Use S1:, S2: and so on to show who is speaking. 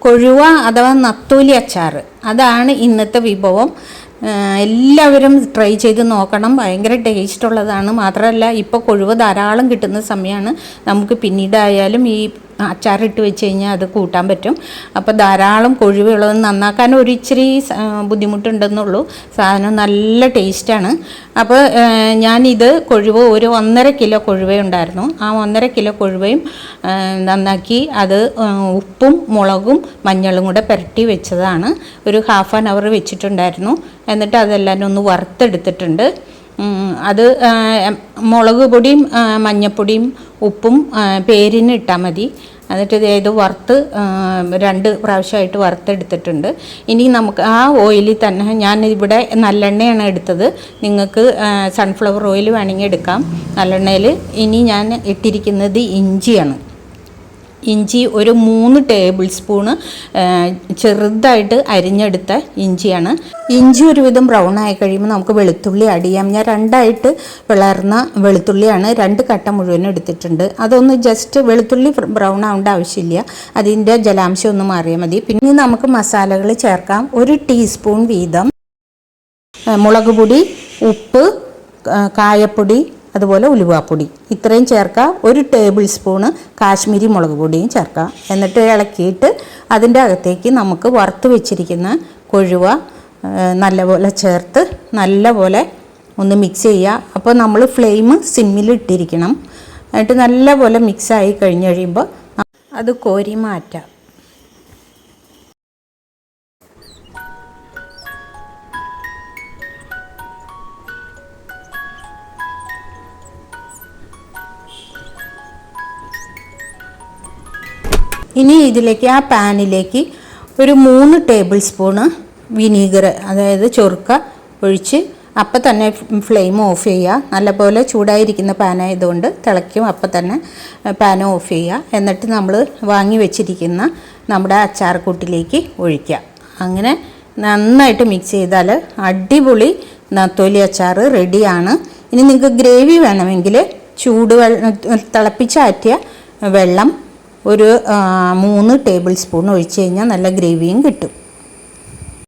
S1: കൊഴുവ അഥവാ നത്തോലി അച്ചാർ, അതാണ് ഇന്നത്തെ വിഭവം. എല്ലാവരും ട്രൈ ചെയ്ത് നോക്കണം. ഭയങ്കര ടേസ്റ്റുള്ളതാണ്. മാത്രമല്ല ഇപ്പോൾ കൊഴുവ ധാരാളം കിട്ടുന്ന സമയമാണ്. നമുക്ക് പിന്നീടായാലും ഈ അച്ചാറിട്ട് വെച്ച് കഴിഞ്ഞാൽ അത് കൂട്ടാൻ പറ്റും. അപ്പോൾ ധാരാളം കൊഴുവയുള്ളത് നന്നാക്കാൻ ഒരു ഇച്ചിരി ബുദ്ധിമുട്ടുണ്ടെന്നുള്ളൂ. സാധനം നല്ല ടേസ്റ്റാണ്. അപ്പോൾ ഞാനിത് കൊഴുവ ഒരു 1.5 കിലോ കൊഴുവയുണ്ടായിരുന്നു. ആ 1.5 കിലോ കൊഴുവയും നന്നാക്കി അത് ഉപ്പും മുളകും മഞ്ഞളും കൂടെ പുരട്ടി വെച്ചതാണ്. ഒരു ½ ആൻ അവർ വെച്ചിട്ടുണ്ടായിരുന്നു. എന്നിട്ട് അതെല്ലാം ഒന്ന് വറുത്തെടുത്തിട്ടുണ്ട്. അത് മുളക് പൊടിയും മഞ്ഞൾപ്പൊടിയും ഉപ്പും പേരിന് ഇട്ടാൽ മതി. എന്നിട്ട് ഇത് വറുത്ത് 2 പ്രാവശ്യമായിട്ട് വറുത്തെടുത്തിട്ടുണ്ട്. ഇനി നമുക്ക് ആ ഓയിലിൽ തന്നെ, ഞാൻ ഇവിടെ നല്ലെണ്ണയാണ് എടുത്തത്. നിങ്ങൾക്ക് സൺഫ്ലവർ ഓയിൽ വേണമെങ്കിൽ എടുക്കാം നല്ലെണ്ണയിൽ. ഇനി ഞാൻ ഇട്ടിരിക്കുന്നത് ഇഞ്ചിയാണ്. ഇഞ്ചി ഒരു 3 ടേബിൾ സ്പൂണ് ചെറുതായിട്ട് അരിഞ്ഞെടുത്ത ഇഞ്ചിയാണ്. ഇഞ്ചി ഒരുവിധം ബ്രൗൺ ആയി കഴിയുമ്പോൾ നമുക്ക് വെളുത്തുള്ളി ആഡ് ചെയ്യാം. ഞാൻ 2ആയിട്ട് പിളർന്ന വെളുത്തുള്ളിയാണ് 2 കട്ട മുഴുവനും എടുത്തിട്ടുണ്ട്. അതൊന്ന് ജസ്റ്റ് വെളുത്തുള്ളി ബ്രൗൺ ആവേണ്ട ആവശ്യമില്ല, അതിൻ്റെ ജലാംശം ഒന്ന് മാറിയാൽ മതി. പിന്നെ നമുക്ക് മസാലകൾ ചേർക്കാം. 1 ടീസ്പൂൺ വീതം മുളക് പൊടി, ഉപ്പ്, കായപ്പൊടി, അതുപോലെ ഉലുവാപ്പൊടി, ഇത്രയും ചേർക്കുക. 1 ടേബിൾ സ്പൂണ് കാശ്മീരി മുളക് പൊടിയും ചേർക്കുക. എന്നിട്ട് ഇളക്കിയിട്ട് അതിൻ്റെ അകത്തേക്ക് നമുക്ക് വറുത്ത് വെച്ചിരിക്കുന്ന കൊഴുവ നല്ലപോലെ ചേർത്ത് നല്ലപോലെ ഒന്ന് മിക്സ് ചെയ്യുക. അപ്പോൾ നമ്മൾ ഫ്ലെയിം സിമ്മിൽ ഇട്ടിരിക്കണം. എന്നിട്ട് നല്ലപോലെ മിക്സായി കഴിഞ്ഞ് കഴിയുമ്പോൾ അത് കോരി മാറ്റാം. ഇനി ഇതിലേക്ക് ആ പാനിലേക്ക് ഒരു 3 ടേബിൾ സ്പൂണ് വിനീഗർ, അതായത് ചൊറുക്ക ഒഴിച്ച് അപ്പം തന്നെ ഫ്ലെയിം ഓഫ് ചെയ്യുക. നല്ലപോലെ ചൂടായിരിക്കുന്ന പാനായതുകൊണ്ട് തിളയ്ക്കും. അപ്പം തന്നെ പാൻ ഓഫ് ചെയ്യുക. എന്നിട്ട് നമ്മൾ വാങ്ങി വെച്ചിരിക്കുന്ന നമ്മുടെ അച്ചാർക്കൂട്ടിലേക്ക് ഒഴിക്കുക. അങ്ങനെ നന്നായിട്ട് മിക്സ് ചെയ്താൽ അടിപൊളി നത്തോലി അച്ചാർ റെഡിയാണ്. ഇനി നിങ്ങൾക്ക് ഗ്രേവി വേണമെങ്കിൽ തിളപ്പിച്ചാറ്റിയ വെള്ളം ഒരു 3 ടേബിൾ സ്പൂൺ ഒഴിച്ച് കഴിഞ്ഞാൽ നല്ല ഗ്രേവിയും കിട്ടും.